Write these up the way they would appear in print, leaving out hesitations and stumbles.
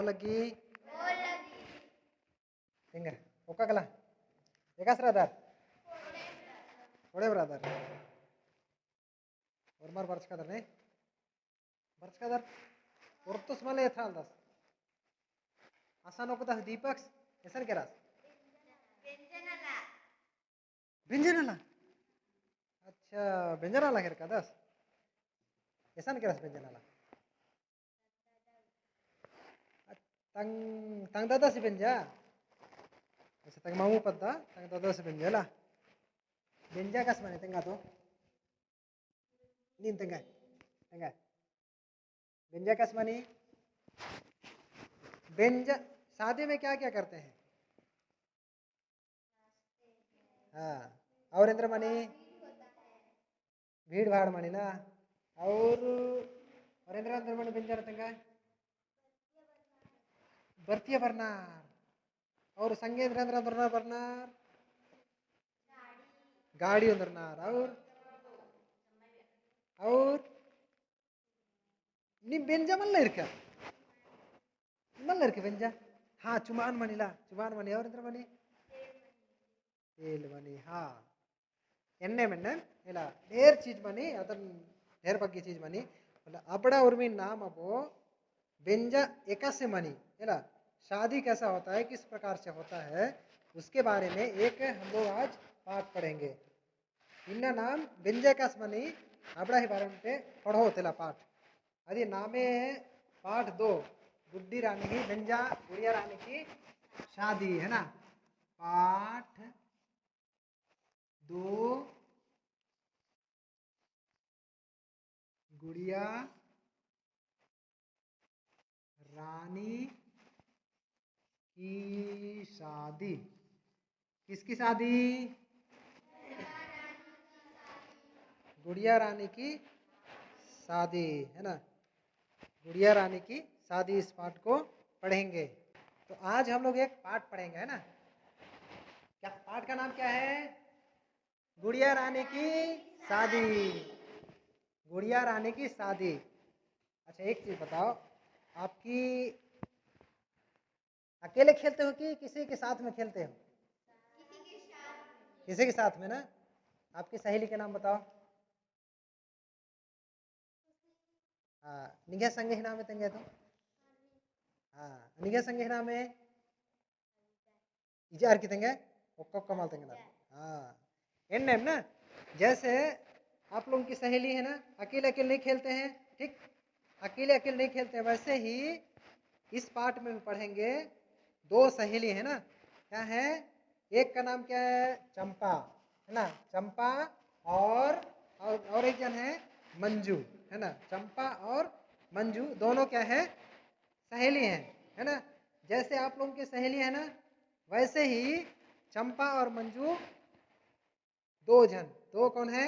lagi. Tinggal. Oka kala. Ekas radar. Ode brother. Ormar barch kadar ne. Barch kadar. Ortos male ethaldas. Asan okutas Deepaks. Esan keras. Benjanala. अच्छा बेंजनाला खेर का दस ऐसा नहीं करस बेंजनाला तंग तंग दादा से बेंजा ऐसे तंग मामू पत्ता तंग दादा से बेंजला बेंजा कस माने तंगा तो नींद तंगा तंगा बेंजा कस माने बेंजा शादी में क्या क्या करते हैं हाँ और इंद्र माने भीड़ भाड़ मानी ना और इंद्र अंदर माने बेंजा तंगा भर्तिया बरनार और संगेंद्र अंदर अंदर बरनार गाड़ी अंदर नार और नी बेंजा मल्लर के बेंजा हाँ चुमान मनी और इंद्र मनी तेल मनी हाँ एन्ने मन्ने इला ढेर चीज मनी अतन ढेर बग्गी चीज मनी मतलब अपड़ा उर्मी नाम अबो बेंजा एका से मनी इला शादी कैसा होता है किस प्रकार से होता है उसके बारे में एक हम लोग आज पाठ पढ़ेंगे इन्ना नाम बेंजा का मनी अपड़ा ही बारे में पढ़ो तेला पाठ अरे नामे पाठ 2 गुड्डी रानी की बेंजा गुड़िया रानी की शादी है ना पाठ 2 गुड़िया रानी की शादी किसकी शादी गुड़िया रानी की शादी है ना गुड़िया रानी की शादी इस पाठ को पढ़ेंगे तो आज हम लोग एक पाठ पढ़ेंगे है ना क्या पाठ का नाम क्या है गुड़िया रानी की शादी गुड़िया रानी की शादी अच्छा एक चीज बताओ आपकी अकेले खेलते हो कि किसी के साथ में खेलते हो किसी के साथ में ना आपकी सहेली के नाम बताओ निगे संगे हिना में तंगे तो निगे संगे हिना में इजार की तंगे ओक्को कमाल तंगे ना एन्नेम ना जैसे आप लोगों की सहेली है ना अकेले अकेले नहीं खेलते हैं ठीक अकेले अकेले नहीं खेलते वैसे ही इस पाठ में पढ़ेंगे 2 सहेली है ना क्या है एक का नाम क्या है चंपा है ना चंपा और एक जन है मंजू है ना चंपा और मंजू दोनों क्या है सहेली हैं है ना जैसे आप लोगों की सहेली है ना वैसे ही चंपा और मंजू 2 जन 2 कौन है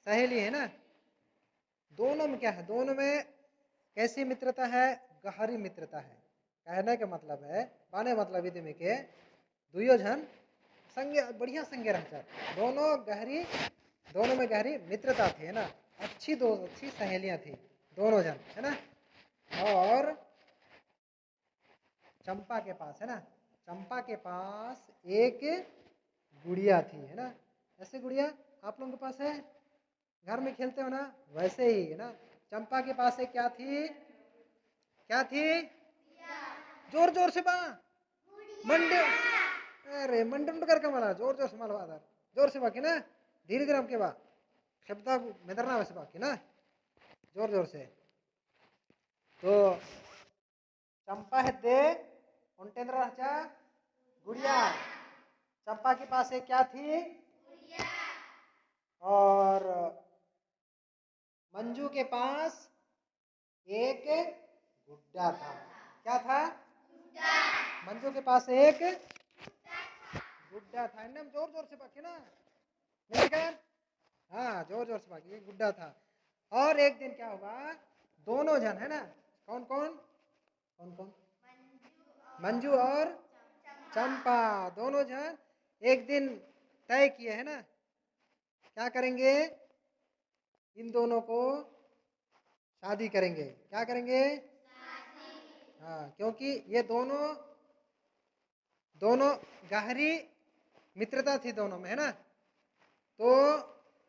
सहेली है ना दोनों में क्या है दोनों में कैसी मित्रता है गहरी मित्रता है कहने का मतलब है माने मतलब इतने में के दुयो जन संगे बढ़िया संगे रहता दोनों में गहरी मित्रता थी है ना अच्छी सहेलियां थी दोनों जन है ना और चंपा के पास है ना चंपा के पास एक गुड़िया थी है ना ऐसे गुड़िया आप लोगों के पास है घर में खेलते हो ना वैसे ही है ना चंपा के पास एक क्या थी जोर जोर से बा मंडे अरे मंडे करके मला जोर जोर से मालवा जोर से बाकी ना धीरे धीरे के बा शब्द मेदरना वैसे बाकी ना जोर जोर से तो चंपा है दे उनटेंद्र गुड़िया चंपा के पास एक क्या थी और मंजू के पास एक गुड्डा था क्या था मंजू के पास एक गुड्डा था एकदम जोर जोर से बाकी ना हाँ जोर जोर से बाकी एक गुड्डा था और एक दिन क्या हुआ दोनों जन है ना कौन कौन मंजू और चंपा दोनों जन एक दिन तय किए है ना क्या करेंगे इन दोनों को शादी करेंगे क्या करेंगे हाँ, क्योंकि ये दोनों दोनों गहरी मित्रता थी दोनों में, है ना। तो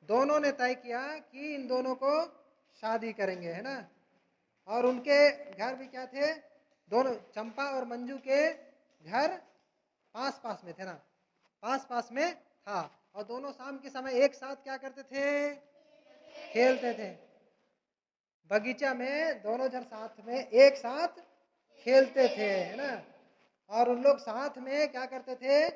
दोनों ने तय किया कि इन दोनों को शादी करेंगे, है ना। और उनके घर भी क्या थे, दोनों चंपा और मंजू के घर पास पास में थे ना, पास पास में था। और दोनों शाम के समय एक साथ क्या करते थे, खेलते थे बगीचा में। दोनों जन साथ में एक साथ खेलते थे, है ना। और उन लोग साथ में क्या करते थे,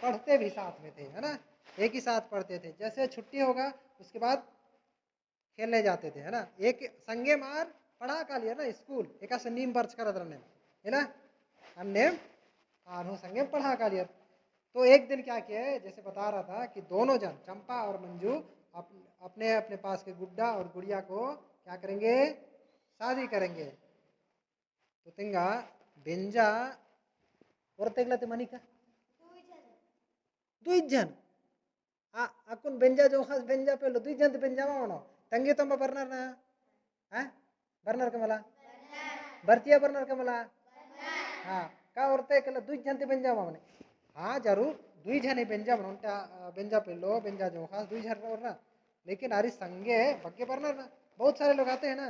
पढ़ते भी साथ में थे, है ना। एक ही साथ पढ़ते थे। जैसे छुट्टी होगा उसके बाद खेलने जाते थे, है ना। एक संगे मार पढ़ा का लिया ना स्कूल एक नीम बर्च कर है ना, हमने आनू संगे पढ़ा का लिया। तो एक दिन क्या किया, जैसे बता रहा था कि दोनों जन चंपा और मंजू अपने अपने पास के गुड्डा और गुड़िया को क्या करेंगे, शादी करेंगे। तो तिंगा बेंजा और तेगला मनिका दुई जन अकुन बेंजा जो खास बेंजा पे लो दुई जन बेंजा मानो तंगे तो बर्नर ना, हाँ बर्नर के मला भरतिया बर्नर के मला, हाँ का औरते के दुई जन बेंजा माने, हाँ जरूर दुई जन बेंजा मानो बेंजा पे लो बेंजा जो खास दुई जन और ना। लेकिन अरे संगे बग्गे बर्नर ना बहुत सारे लोग आते हैं ना,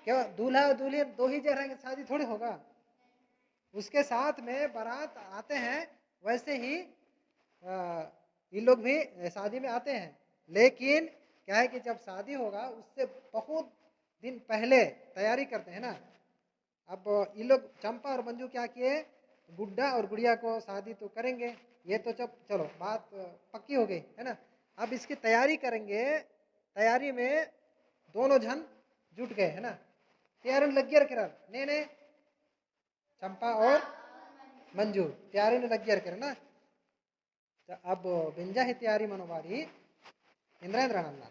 क्या दूल्हा और दुल्हन दो ही जन रहेंगे, शादी थोड़ी होगा। उसके साथ में बारात आते हैं, वैसे ही ये लोग भी शादी में आते हैं। लेकिन क्या है कि जब शादी होगा उससे बहुत दिन पहले तैयारी करते हैं ना। अब ये लोग चंपा और मंजू क्या किए, गुड्डा और गुड़िया को शादी तो करेंगे, ये तो जब चलो बात पक्की हो गई, है ना। अब इसकी तैयारी करेंगे, तैयारी में दोनों जन जुट गए, है ना। तैयारी लग गया किरण ने चंपा और मंजू तैयारी में लग गया ना। तो अब बेंजा ही तैयारी मनोवारी इंद्रानंद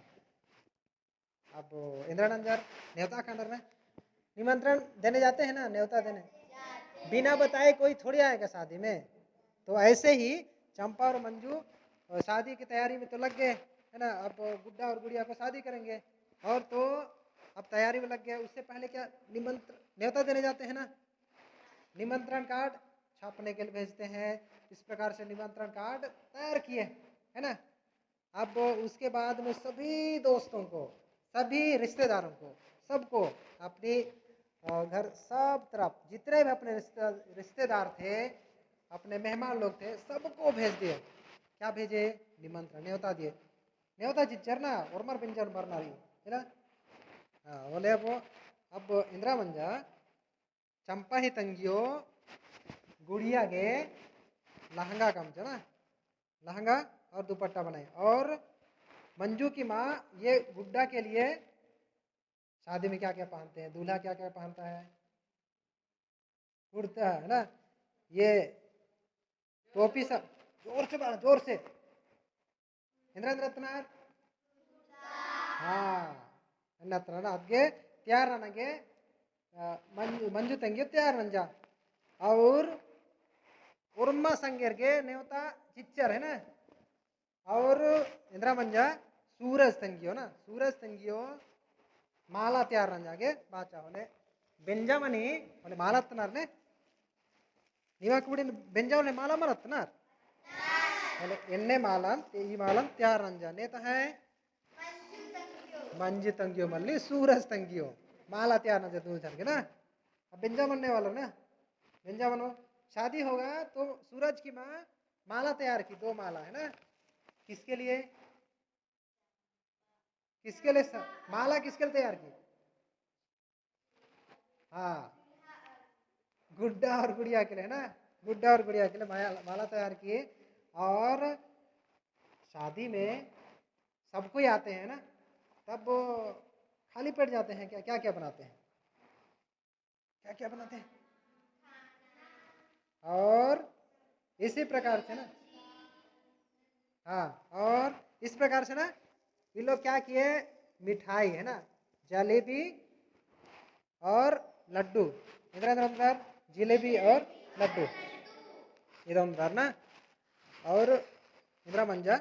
अब इंद्रानंद न्योता खंडर में निमंत्रण देने जाते हैं ना, न्योता देने बिना बताए कोई थोड़ी आएगा शादी में। तो ऐसे ही चंपा और मंजू शादी की तैयारी में तो लग गए, है ना। अब गुड्डा और गुड़िया को शादी करेंगे और तो अब तैयारी में लग गए। उससे पहले क्या निमंत्रण न्योता देने जाते हैं ना, निमंत्रण कार्ड छापने के लिए भेजते हैं। इस प्रकार से निमंत्रण कार्ड तैयार किए, है ना। अब उसके बाद में सभी दोस्तों को, सभी रिश्तेदारों को, सबको अपनी घर सब तरफ जितने भी अपने रिश्तेदार थे, अपने मेहमान लोग थे, सबको भेज दिए। क्या भेजे, निमंत्रण न्योता दिए। न्योता चिच्चरना और पिंजर मरना है ना। बोले वो अब इंदिरा मंजा चंपा ही तंगियो गुड़िया के लहंगा कम ना, लहंगा और दुपट्टा बनाए। और मंजू की माँ ये गुड्डा के लिए शादी में क्या क्या पहनते हैं, दूल्हा क्या क्या पहनता है, कुर्ता, है ना। ये टोपी सब जोर से बना, जोर से इंद्र रत्नार, हाँ नत्र अद्गे तैयार ನನಗೆ मंजू तंगी तैयार नंजा। और उर्मा संगेर के नेवता चिच्चर, है ना। और इंदिरा मंजा सूरज तंगियो ना, सूरज तंगियो माला तैयार नंजागे बाचा होने बेंजामनी होने माला तनार ने निवाक बुड़ी बेंजावने माला मरतनार होने इन्ने माला ये माला तैयार नंजा नेता है मंजी तंगियो मल्ली सूरज तंगियो माला तैयार नंजा दूर जाके ना। अब बेंजामन वाला ना, बेंजामनो शादी होगा तो सूरज की माँ माला तैयार की, दो माला, है ना। किसके लिए, किसके लिए माला किसके लिए तैयार की, हाँ गुड्डा और गुड़िया के लिए ना, गुड्डा और गुड़िया के लिए माला तैयार की। और शादी में सबको ही आते हैं ना, तब खाली पेट जाते हैं, क्या क्या क्या बनाते हैं, क्या क्या बनाते हैं। और इसी प्रकार से ना, हाँ और इस प्रकार से ना ये लोग क्या किए, मिठाई, है ना, जलेबी और लड्डू, इधर जलेबी और लड्डू इधर ना। और इंदिरा मंजा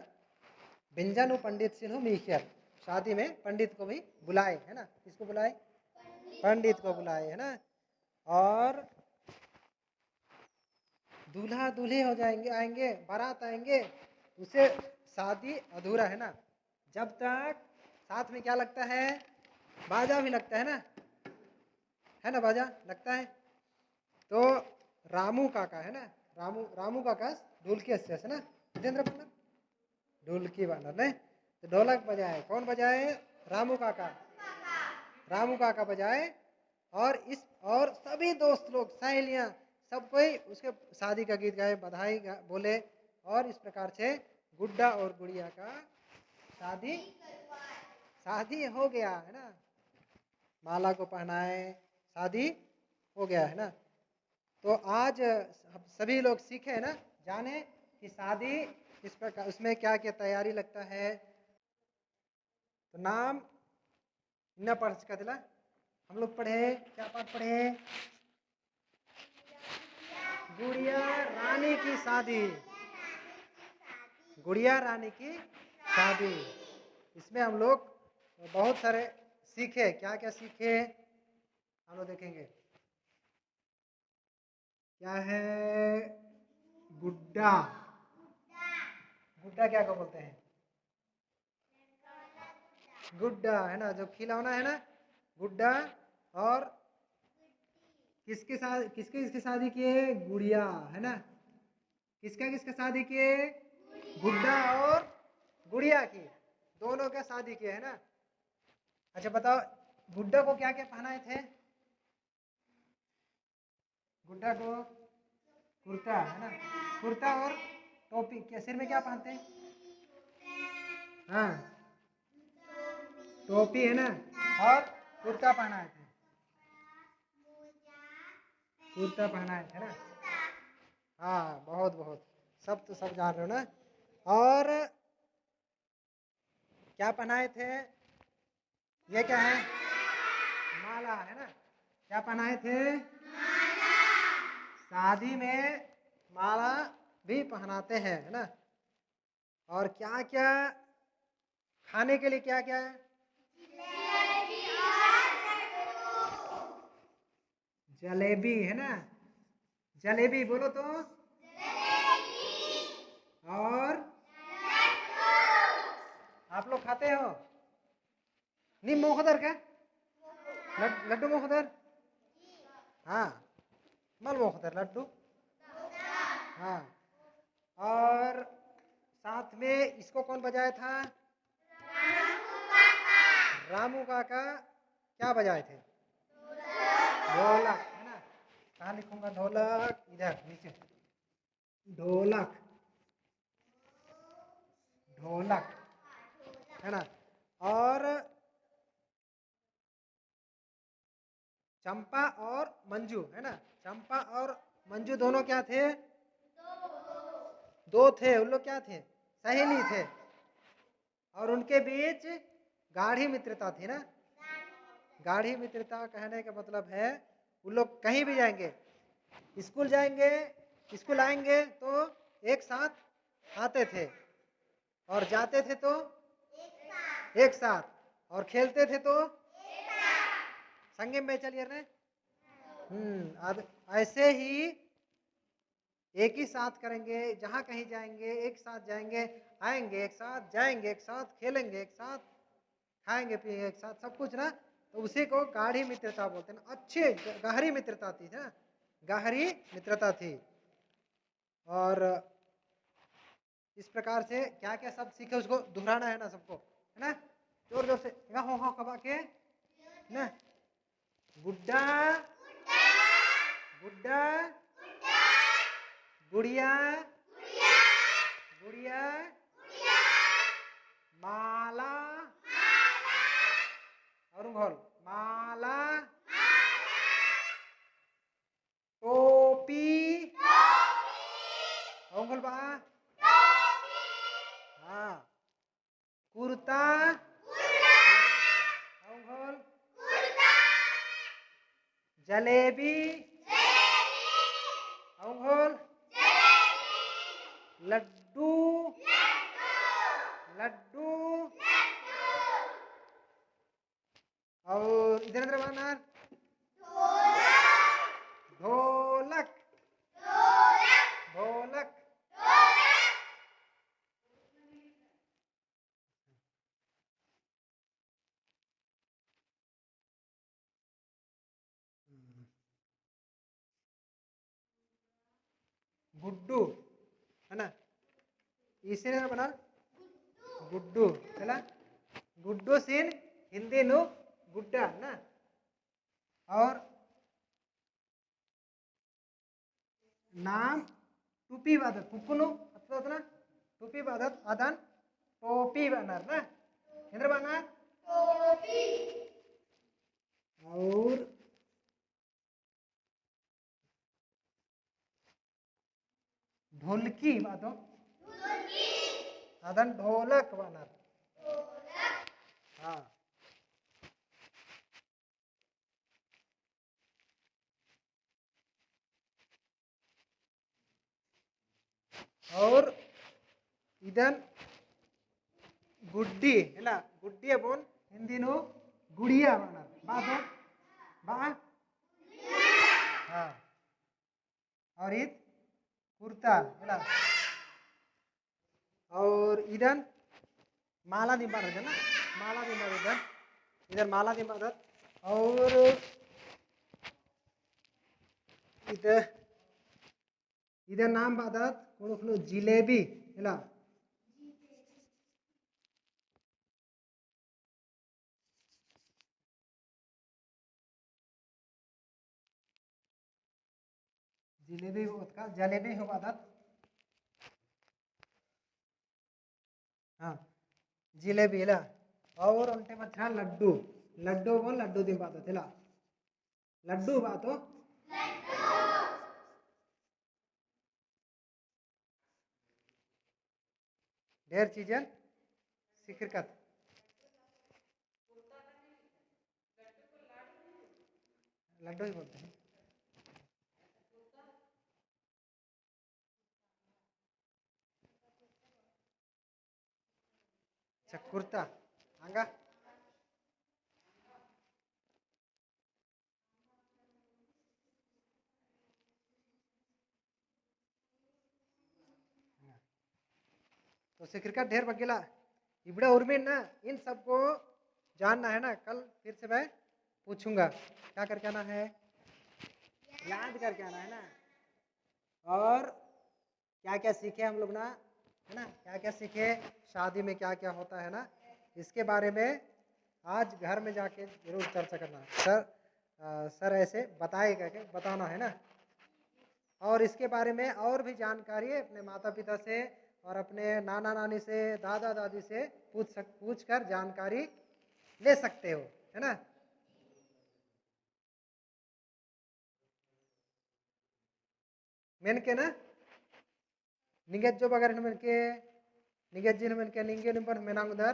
बेंजानु पंडित सिन्हु मीखियर शादी में पंडित को भी बुलाए, है ना। किसको बुलाए, पंडित को बुलाए, है ना। और दूल्हा दूल्हे हो जाएंगे, आएंगे, बारात आएंगे, उसे शादी अधूरा है ना। जब तक साथ में क्या लगता है, बाजा भी लगता है ना, बाजा लगता है। तो रामू काका है ना, रामू काका ढोलकी है ना, जितेंद्र बानर ढोलकी बानर ने तो ढोलक बजाए, कौन बजाए, रामू काका बजाए। और सभी दोस्त लोग, सहेलियां, सब कोई उसके शादी का गीत गाए, बधाई बोले। और इस प्रकार से गुड्डा और गुड़िया का शादी हो गया है ना। माला को पहनाए, शादी हो गया है ना। तो आज हम सभी लोग सीखे ना, जाने कि शादी इस प्रकार, उसमें क्या क्या तैयारी लगता है। तो नाम न पढ़ सका दिला, हम लोग पढ़े, क्या पाठ पढ़े, गुड़िया रानी की शादी, गुड़िया रानी की शादी। इसमें हम लोग बहुत सारे सीखे, क्या क्या सीखे हम लोग देखेंगे। क्या है, गुड्डा, गुड्डा क्या को बोलते हैं, गुड्डा है ना, जो खिलौना है ना, गुड्डा। और किसकी शादी किए, गुड़िया है ना। किसका शादी किए, गुड्डा और गुड़िया की, दोनों का शादी किए है ना। अच्छा बताओ, गुड्डा को क्या क्या पहनाए थे, गुड्डा को कुर्ता है ना, कुर्ता और टोपी, क्या सिर में क्या पहनते हैं, हाँ टोपी है ना, और कुर्ता पहनाए थे, कुर्ता पहनाए थे ना। हाँ बहुत बहुत, सब तो सब जान रहे हो ना। और क्या पहनाए थे, ये क्या है, माला है ना, क्या पहनाए थे, शादी में माला भी पहनाते हैं है ना। और क्या क्या खाने के लिए, क्या क्या है, जलेबी है ना, जलेबी बोलो तो, और आप लोग खाते हो, नहीं मोहदर का, लड्डू मोहदर, हाँ मल मोहदर लड्डू, हाँ। और साथ में इसको कौन बजाया था, रामू काका क्या बजाए थे, ढोलक है ना। कहाँ लिखूंगा, ढोलक इधर नीचे, ढोलक, ढोलक है ना। और चंपा और मंजू है ना, चंपा और मंजू दोनों क्या थे, दो थे, उन लोग क्या थे, सहेली थे। और उनके बीच गाढ़ी मित्रता थी ना। गाढ़ी मित्रता कहने का मतलब है, उन लोग कहीं भी जाएंगे, स्कूल जाएंगे, स्कूल आएंगे तो एक साथ आते थे, और जाते थे तो एक साथ, और खेलते थे तो संगे में चलिए ने। अब ऐसे ही एक ही साथ करेंगे, जहां कहीं जाएंगे एक साथ जाएंगे, आएंगे एक साथ, जाएंगे एक साथ, खेलेंगे एक साथ, खाएंगे पिएंगे एक साथ, सब कुछ ना। तो उसी को गाढ़ी मित्रता बोलते हैं, अच्छे गहरी मित्रता थी ना, गहरी मित्रता थी। और इस प्रकार से क्या क्या सब सीखे, उसको दोहराना है ना सबको, है ना, जोर जोर से हो कबा के ना, गुड्डा, गुड्डा, गुड़िया, गुड़िया, माला, और घोल, माला, टोपी, और घोल बा, हाँ कुर्ता, और घोल, जलेबी, और घोल, लड्डू, लड्डू, और इधर इधर बानर, गुड्डू है ना, इसे बना गुड्डू है ना, गुड्डू सीन हिंदी नु गुड्डा ना, और नाम टूपी बादत कुकुनु अथवा टूपी बादत आदान टोपी बनर ना इंद्र बना टोपी, और ढोलकी बादो आदान ढोलक बनर हाँ, और इधर गुड्डी है ना, गुड्डी बोल हिंदी नु गुड़िया बनर बादो बा हाँ, और इत कुर्ता है ना, और इधर माला दिमाग है ना, माला दिमाग इधर इधर माला दिमाग, और इधर इधर नाम बादत कोनो जिलेबी है ना, जिलेबी का जलेबी हो बादत हाँ, जिलेबी है ना, और उनके मच्छा लड्डू लड्डू बोल लड्डू दी बात है ना, लड्डू बात हो ढेर चीजें सिक्र कत लड्डू ही बोलते हैं, अच्छा कुर्ता आंगा तो सिक्र का ढेर बगेला इबड़ा उर्मिन ना, इन सबको जानना है ना, कल फिर से मैं पूछूंगा क्या करके आना है, याद करके आना है ना, और क्या क्या सीखे हम लोग ना, है ना, क्या क्या सीखे शादी में क्या क्या होता है ना, इसके बारे में आज घर में जाके जरूर चर्चा करना सर, सर ऐसे बताएगा कि बताना है ना, और इसके बारे में और भी जानकारी अपने माता पिता से और अपने नाना नानी से दादा दादी से पूछ कर जानकारी ले सकते हो है ना, मेन के ना निगेत जो बगर मेन के निगेत जी मेन के निंगे निपर मेनांग उधर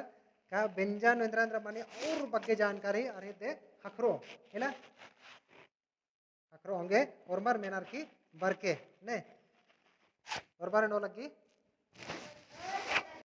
का बेंजान इंद्रांद्र माने और बग्गे जानकारी अरे दे हकरो है ना, हकरो होंगे और मर मेनार की बरके ने और बारे नो लगी